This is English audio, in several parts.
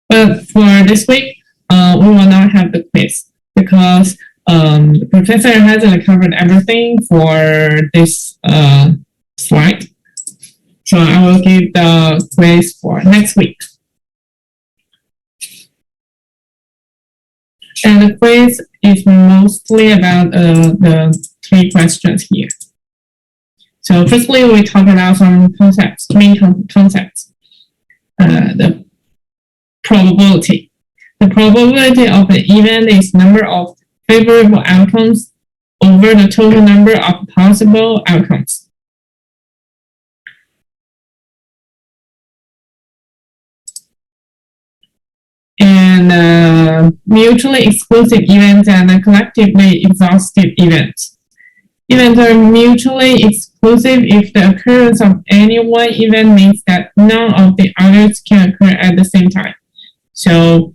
But for this week, we will not have the quiz because the professor hasn't covered everything for this slide. So I will give the quiz for next week. And the quiz is mostly about the 3 questions here. So firstly, we talk about some concepts, main concepts. The probability. The probability of an event is number of favorable outcomes over the total number of possible outcomes. And mutually exclusive events and collectively exhaustive events. Events are mutually exclusive if the occurrence of any one event means that none of the others can occur at the same time. So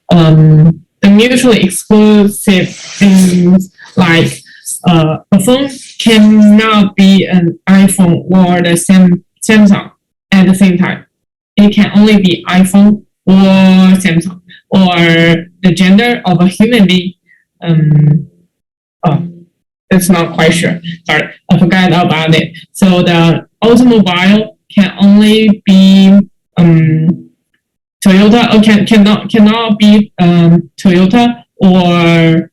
the mutually exclusive things like a phone cannot be an iPhone or the Samsung at the same time. It can only be iPhone or Samsung, or the gender of a human being. It's not quite sure. Sorry, I forgot about it. So the automobile can only be Toyota, or cannot be Toyota or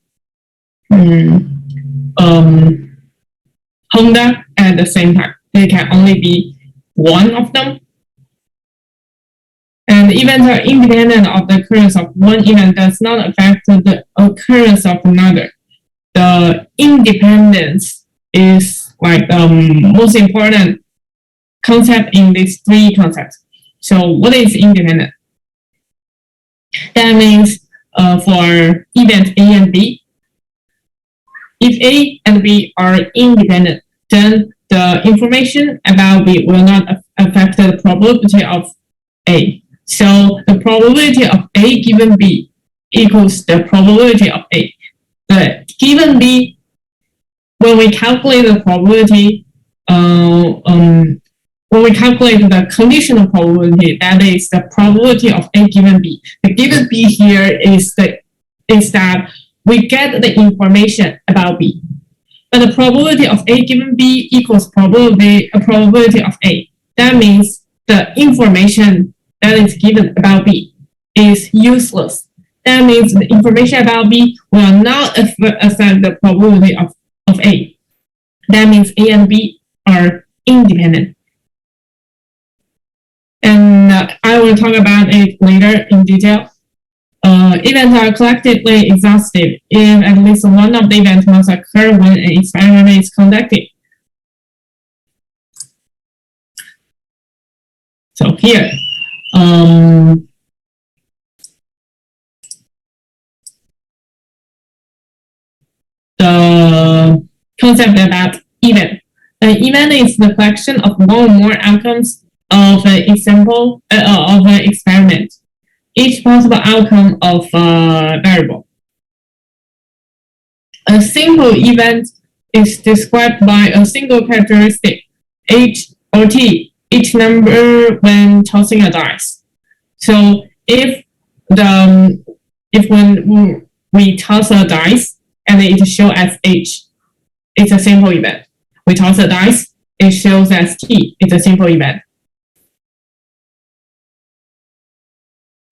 Honda at the same time. They can only be one of them. And events are independent of the occurrence of one event does not affect the occurrence of another. The independence is like the most important concept in these 3 concepts. So what is independent? That means for event A and B, if A and B are independent, then the information about B will not affect the probability of A. So the probability of A given B equals the probability of A. The given B, when we calculate the probability, when we calculate the conditional probability, that is the probability of A given B. The given B here is that we get the information about B. But the probability of A given B equals probability of A. That means the information that is given about B is useless. That means the information about B will not affect the probability of A. That means A and B are independent. And I will talk about it later in detail. Events are collectively exhaustive if at least one of the events must occur when an experiment is conducted. So here, the concept about event. An event is the collection of one or more outcomes of an example of an experiment. Each possible outcome of a variable. A simple event is described by a single characteristic, H or T, each number when tossing a dice. So if when we toss a dice and it shows as H, it's a simple event. We toss a dice, it shows as T, it's a simple event.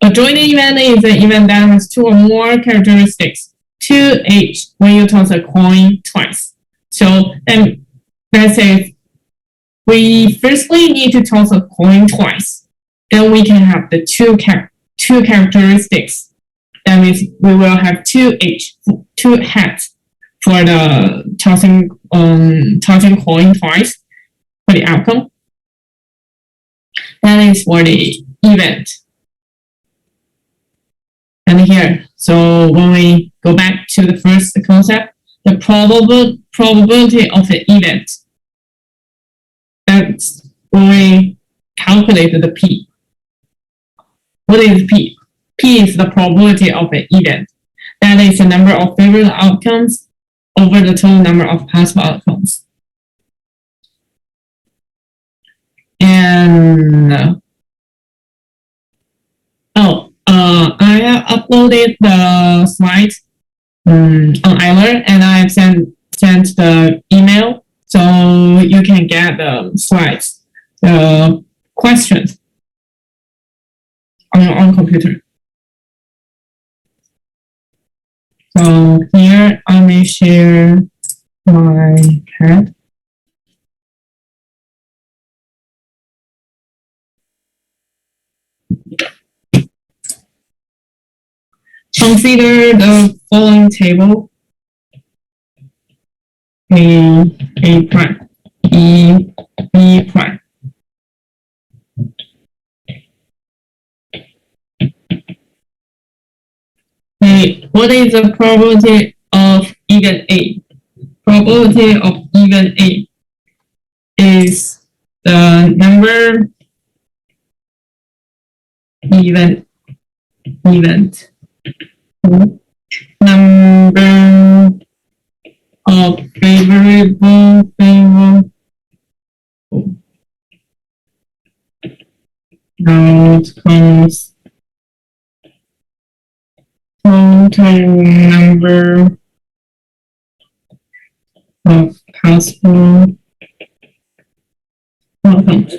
A joint event is an event that has 2 or more characteristics. 2H when you toss a coin twice. So then let's say we firstly need to toss a coin twice. Then we can have the two characteristics. That means we will have 2 heads for the tossing coin twice for the outcome. That is for the event. And here, so when we go back to the first concept, the probability of an event, that's when we calculate the P. What is P? P is the probability of an event. That is the number of favorable outcomes over the total number of possible outcomes. And I have uploaded the slides on Eiler, and I have sent the email, so you can get the slides, the questions on your own computer. So here I may share my pad. Consider the following table: A prime, B prime. What is the probability of even A? Probability of even A is the number event number of favorable outcomes, total number of possible outcomes.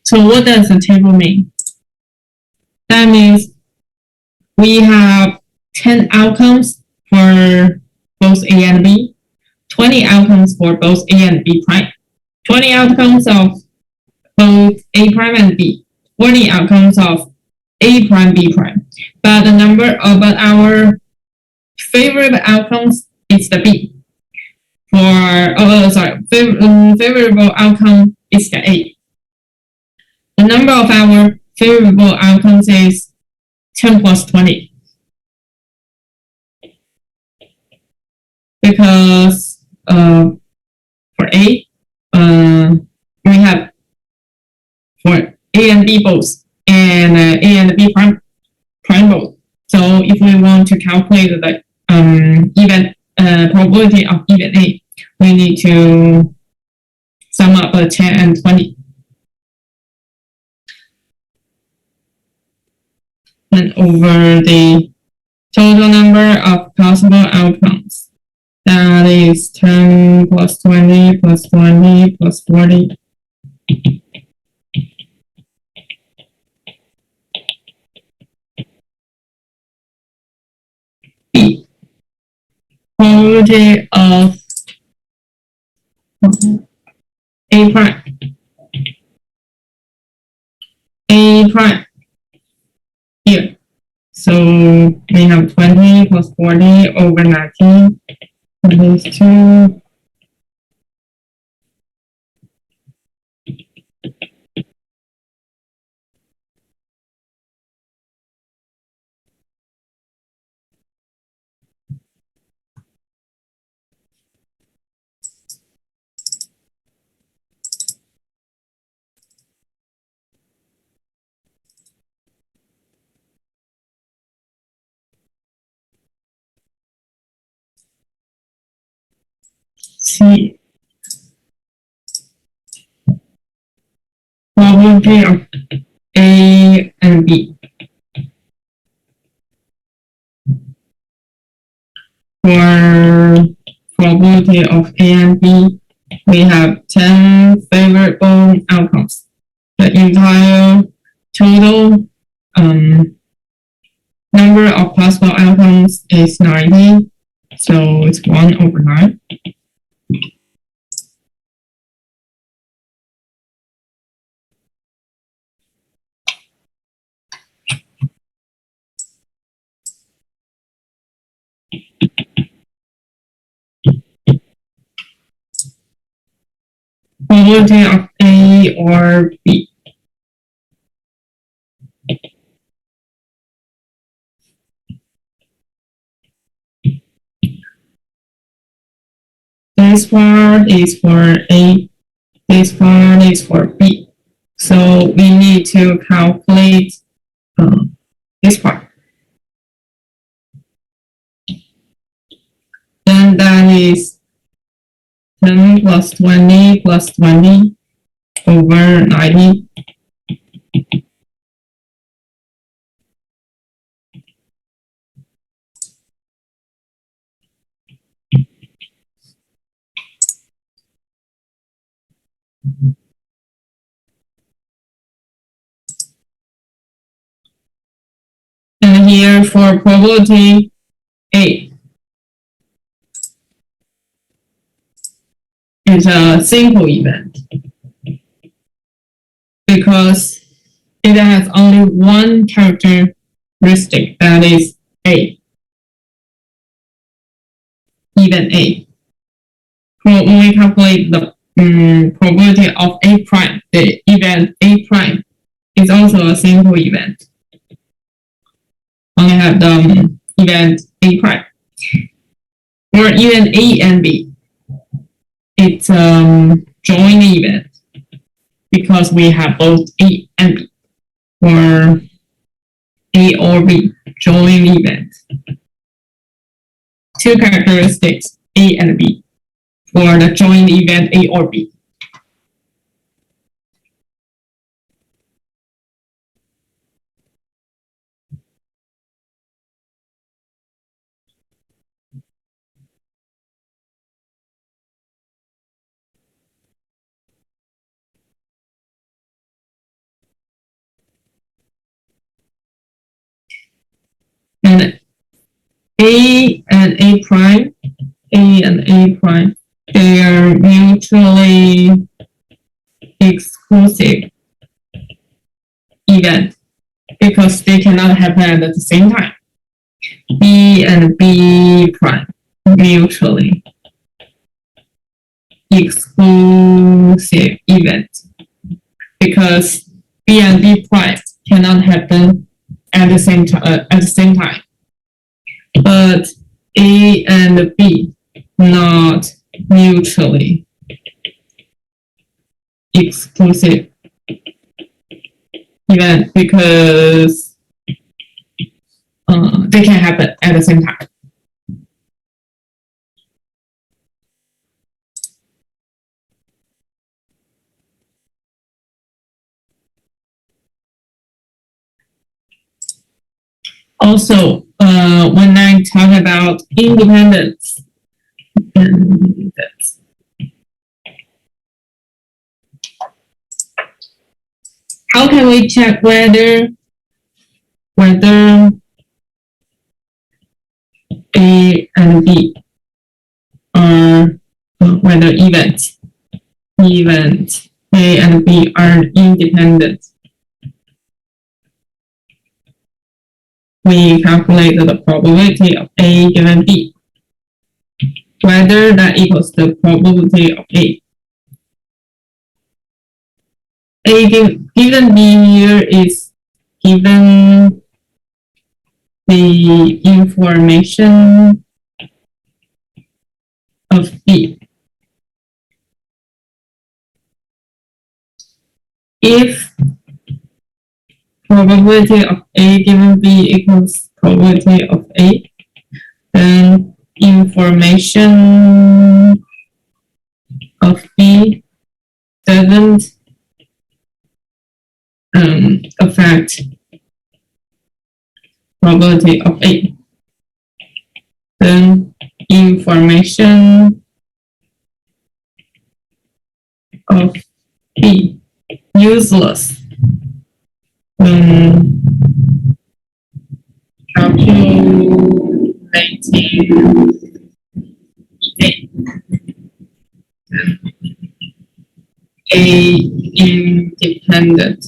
So what does the table mean? That means we have 10 outcomes for both A and B, 20 outcomes for both A and B prime, 20 outcomes of both A prime and B, 40 outcomes of A prime, B prime. But the number of our favorable outcomes is the B. Favorable outcome is the A. The number of our favorable outcomes is 10 plus 20. Because for A, we have for A and B both, and A and B prime both. So if we want to calculate the even probability of even A, we need to sum up 10 and 20. And over the total number of possible outcomes. That is 10 plus 20 plus 20 plus 40. B. Probability of A prime. A prime. Here. So we have 20 plus 40 over 19. That is 2. C. Probability of A and B. For probability of A and B, we have 10 favorable outcomes. The entire total number of possible outcomes is 90, so it's 1 over 9. Probability of A or B. This part is for A, this part is for B. So we need to calculate this part. is 10 plus 20 plus 20 over 90. And here for probability A is a simple event because it has only one characteristic, that is A, event A. When we calculate the probability of A prime, the event A prime is also a simple event. Only have the event A prime. Or event A and B. It's joint event because we have both A and B. Or A or B, joint event. Two characteristics, A and B, for the joint event A or B. And A and A prime, they are mutually exclusive event because they cannot happen at the same time. B and B prime, mutually exclusive event because B and B prime cannot happen at the same time. But A and B not mutually exclusive event because they can happen at the same time. Also, when I talk about independence, how can we check whether A and B are whether events A and B are independent? We calculate the probability of A given B, whether that equals the probability of A. A given B here is given the information of B. If probability of A given B equals probability of A, then information of B doesn't affect probability of A. Then information of B useless. Calculating A independent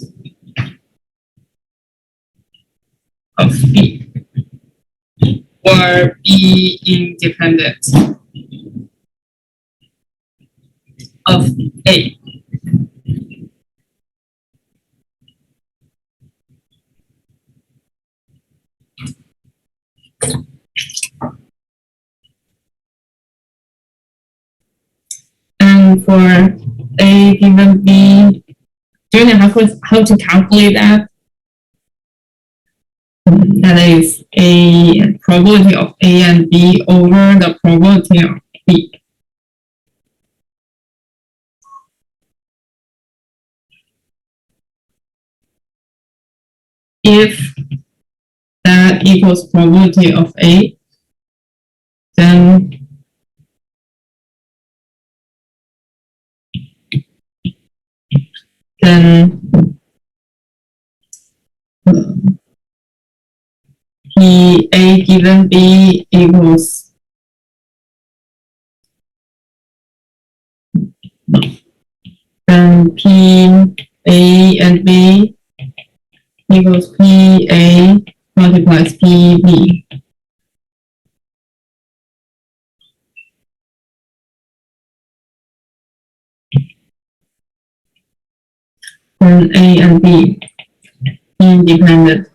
of B or B independent of A. And for A given B, do you know how to calculate that? That is a probability of A and B over the probability of B. If that equals probability of A, then P A given B equals then P A and B equals P A multiplies P B. Then A and B independent.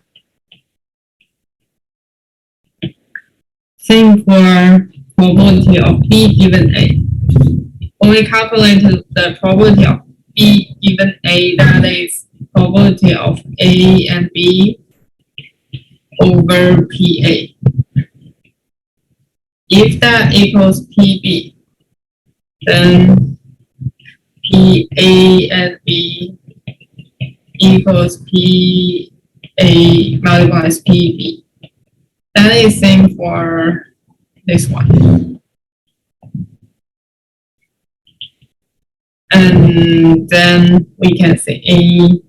Same for probability of B given A. When we calculate the probability of B given A, that is probability of A and B over PA. If that equals PB, then PA and B equals PA multiplies PB. That is same for this one. And then we can say A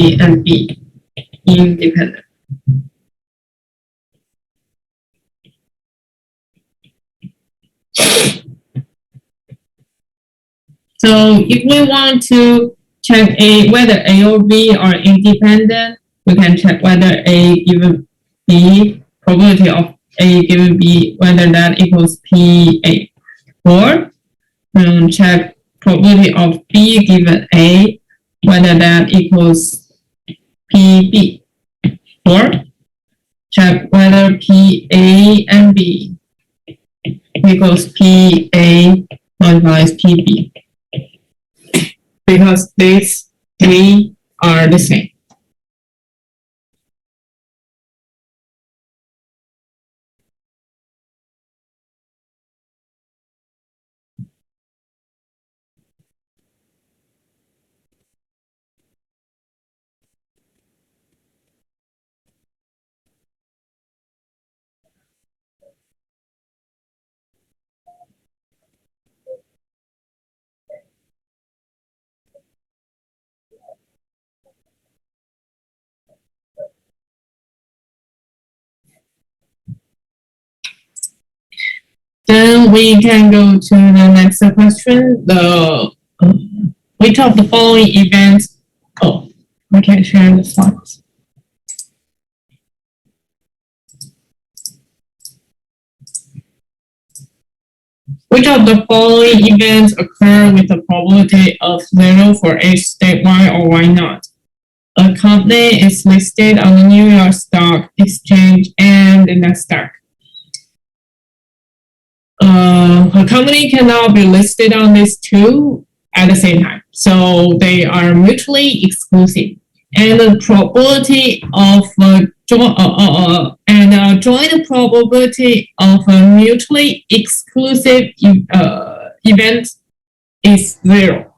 and B independent. So if we want to check whether A or B are independent, we can check whether A given B, probability of A given B, whether that equals PA. Or check probability of B given A, whether that equals PB. Or check whether PA and B equals PA multiplies PB. Because these three are the same. Then we can go to the next question. Which of the following events? Oh, I can't share the slides. Which of the following events occur with a probability of 0 for each state Y or Y not? A company is listed on the New York Stock Exchange and the Nasdaq. A company cannot be listed on these two at the same time, so they are mutually exclusive. And the probability of joint probability of a mutually exclusive event is 0.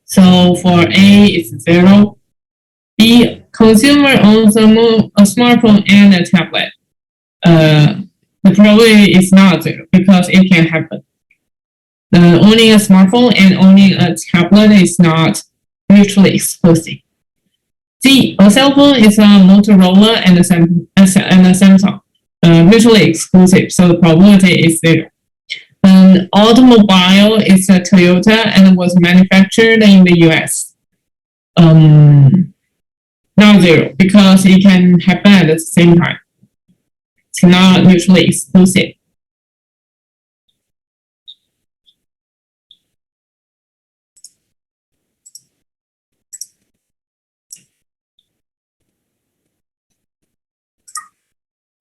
So for A, it's 0. B, consumer owns a smartphone and a tablet. The probability is not 0 because it can happen. Owning a smartphone and owning a tablet is not mutually exclusive. C, a cell phone is a Motorola and a Samsung. Mutually exclusive, so the probability is 0. An automobile is a Toyota and was manufactured in the US. Not 0 because it can happen at the same time. It's not mutually exclusive.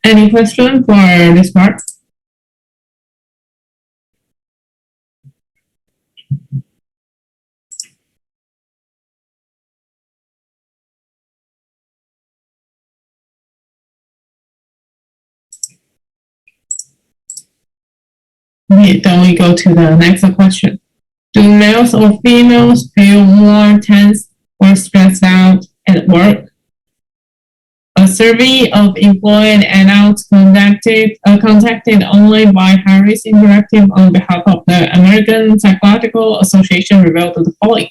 Any question for this part? Then we go to the next question. Do males or females feel more tense or stressed out at work? A survey of employed adults contacted only by Harris Interactive on behalf of the American Psychological Association revealed the following.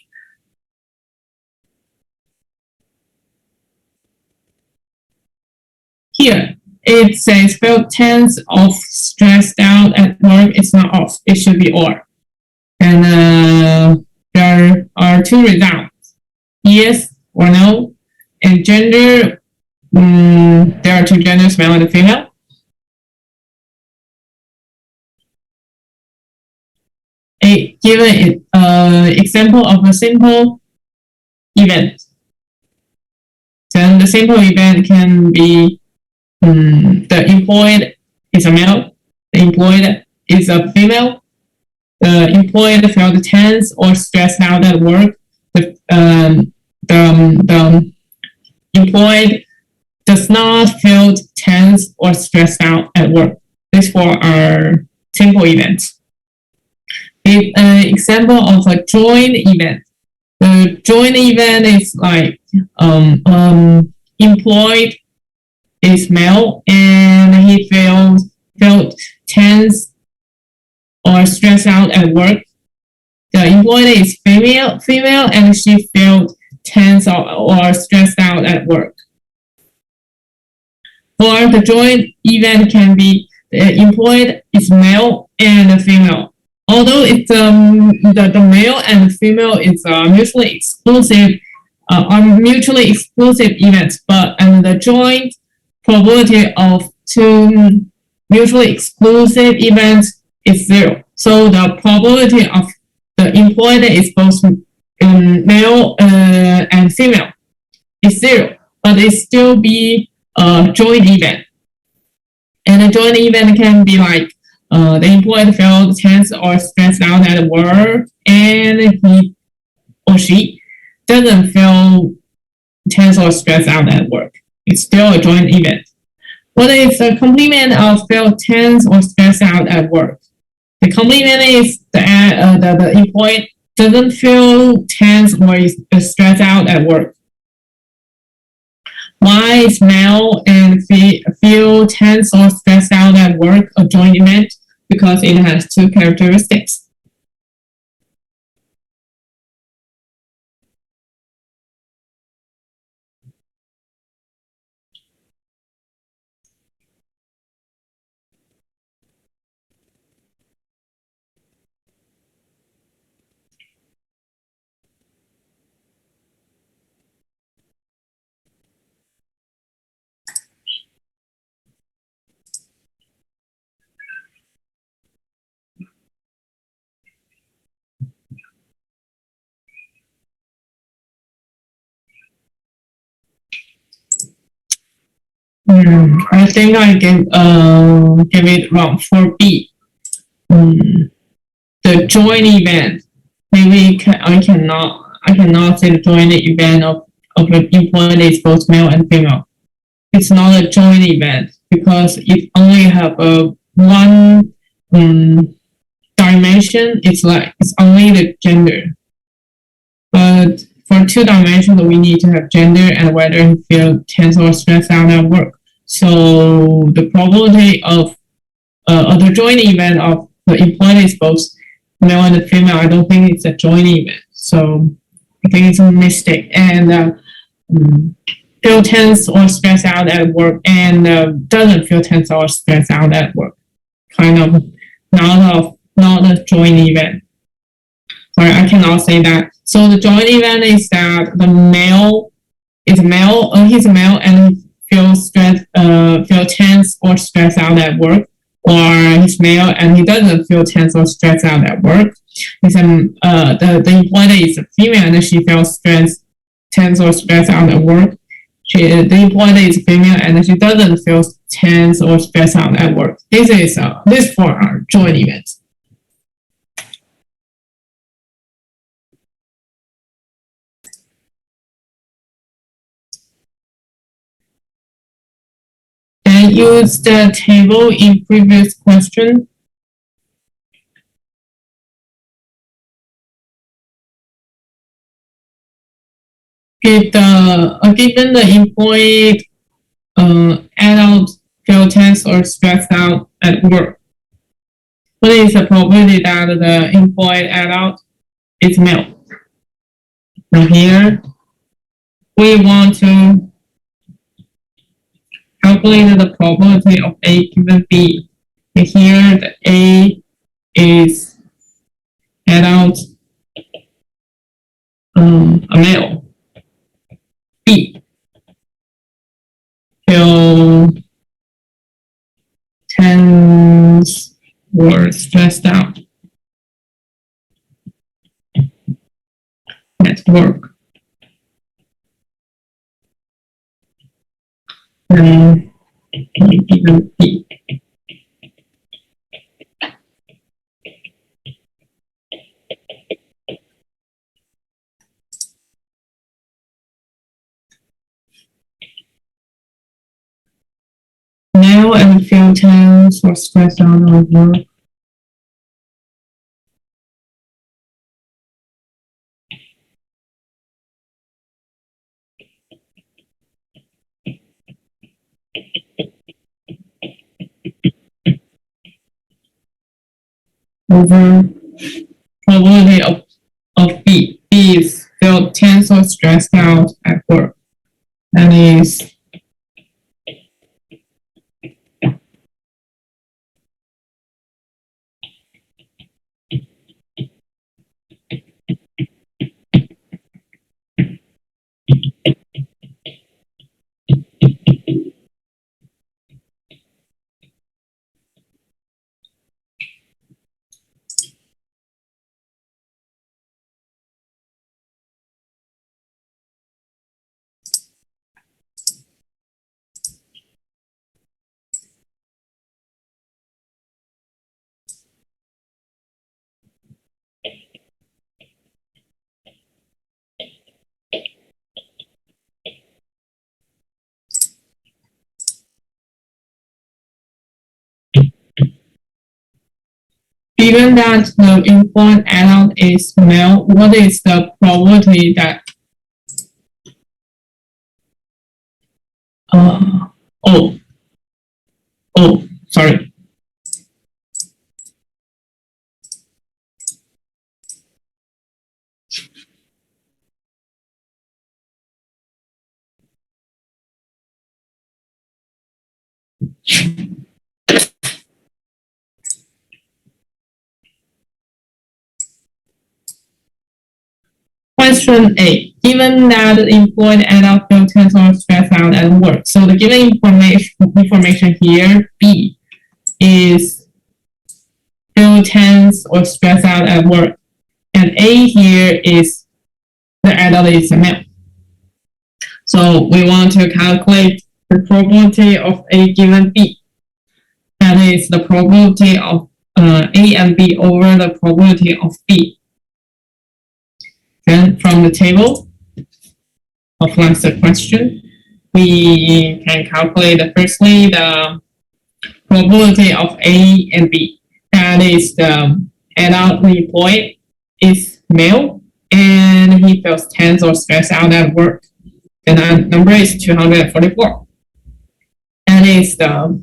Here, it says feel tense or stressed out at work. It's not off. It should be or. And there are two results, yes or no. And gender, there are two genders, male and female. Give an example of a simple event. Then the simple event can be the employed is a male, the employed is a female, the employed felt tense or stressed out at work, the employed does not feel tense or stressed out at work. These four are simple events. An example of a joint event. The joint event is like employed is male and he felt tense or stressed out at work. The employee is female and she felt tense or stressed out at work. Or the joint event can be the employed is male and female. Although it's the male and female is mutually exclusive events, but the joint probability of two mutually exclusive events is 0. So the probability of the employed is both male and female is 0, but it still be a joint event. And a joint event can be like the employed felt tense or stressed out at work, and he or she doesn't feel tense or stressed out at work. It's still a joint event. What is the complement of feel tense or stressed out at work? The complement is the employee doesn't feel tense or is stressed out at work. Why is male and feel tense or stressed out at work a joint event? Because it has two characteristics. I think I gave it wrong for B. The joint event. Maybe I cannot say the joint event of the employee is both male and female. It's not a joint event because it only have a one dimension. It's only the gender. But for two dimensions, we need to have gender and whether he feels tense or stressed out at work. So the probability of the joint event of the employee is both male and female. I don't think it's a joint event. So I think it's a mistake. And feel tense or stressed out at work and doesn't feel tense or stressed out at work. Kind of not a joint event. Sorry, I cannot say that. So the joint event is that the male is male, he's male and feels feel tense or stressed out at work, or he's male and he doesn't feel tense or stressed out at work. The employee is a female and she feels tense or stressed out at work. The employee is female and she doesn't feel tense or stressed out at work. These four are joint events. Use the table in previous question. Given the employee adult feel tense or stressed out at work, what is the probability that the employed adult is male? Now here, we want to calculate the probability of A given B. And here, the A is adult, a male. B, feel tense or stressed out at work. And given B. Male and feel tense or stressed out at work. Over probability of B. B is feel tense or stressed out at work. That is given that the employed adult is male, what is the probability that oh, sorry. Question A. Given that the employed adult feel tense or stressed out at work, so the given information here, B, is feel tense or stressed out at work, and A here is the adult is a male. So we want to calculate the probability of A given B. That is the probability of A and B over the probability of B. Then from the table of last question, we can calculate firstly the probability of A and B. That is the adult employee is male and he feels tense or stressed out at work. And the number is 244. That is the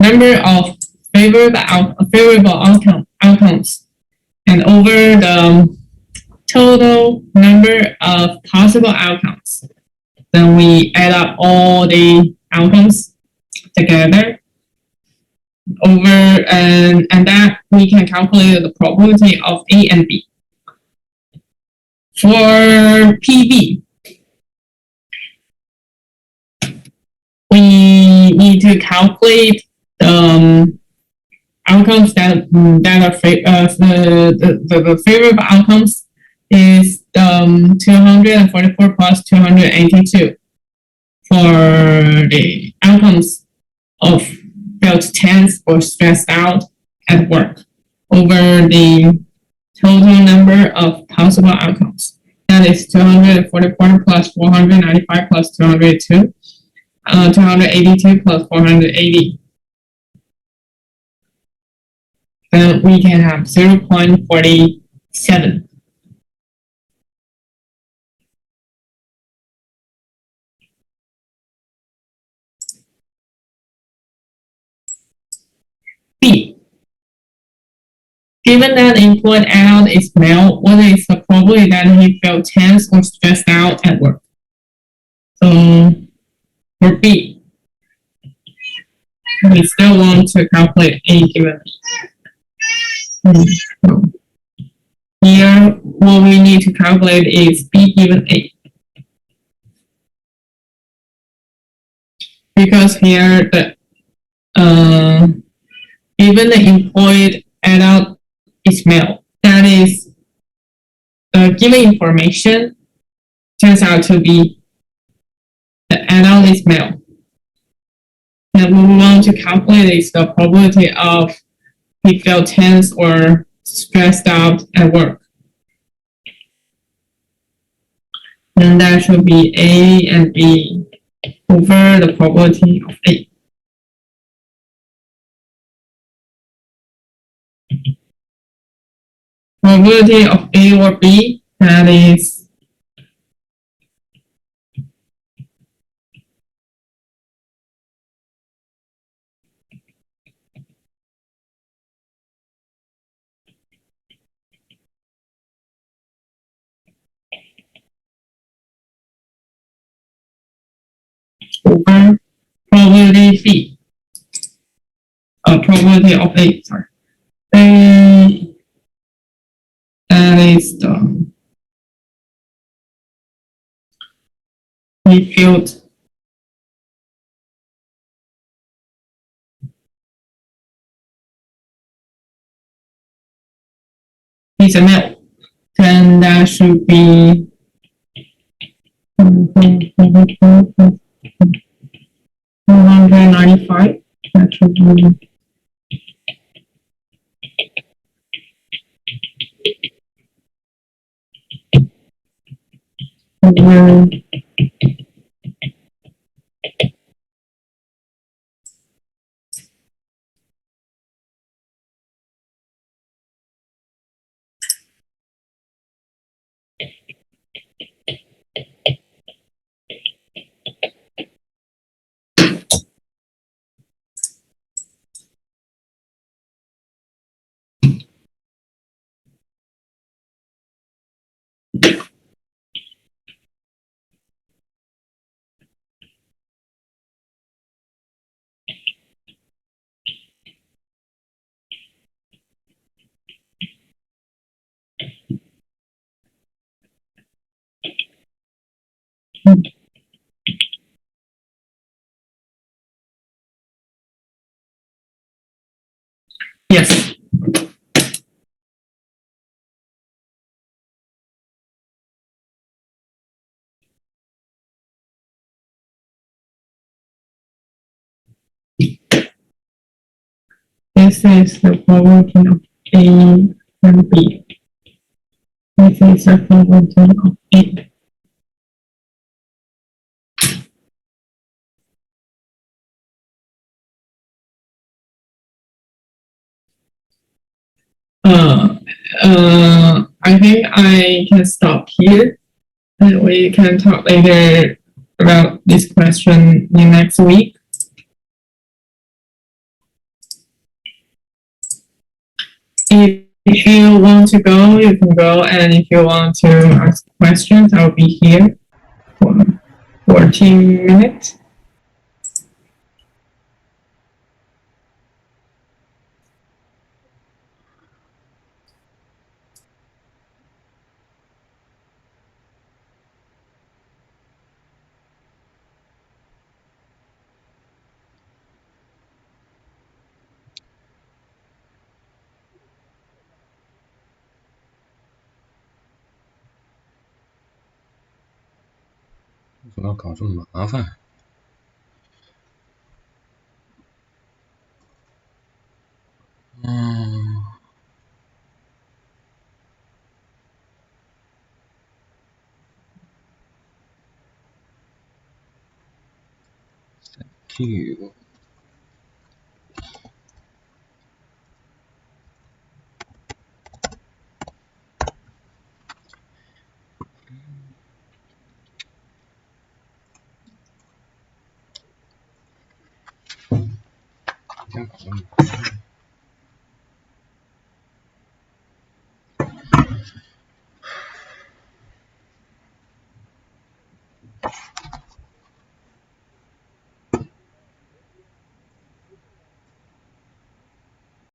number of favorable outcomes and over the total number of possible outcomes. Then we add up all the outcomes together over and that we can calculate the probability of A and B. For PB, we need to calculate the outcomes that are the favorable outcomes is 244 plus 282 for the outcomes of felt tense or stressed out at work over the total number of possible outcomes. That is 244 plus 495 plus 202, 282 plus 480. Then we can have 0.47. Given that the employed adult is male, what is the probability that he felt tense or stressed out at work? So for B, we still want to calculate A given B. So here, what we need to calculate is B given A. Because here, given the employed adult is male, that is, the given information turns out to be the adult is male. And what we want to calculate is the probability of he felt tense or stressed out at work. And that should be A and B over the probability of A. Probability of A or B, that is over probability B. Probability of A, sorry. A, that is the field is a male. Then that should be 195. That should be over yes. This is the probability of A and B. This is the probability of A. I think I can stop here and we can talk later about this question in next week. If you want to go, you can go, and if you want to ask questions, I'll be here for 14 minutes.为什么要搞这么麻烦？Thank you。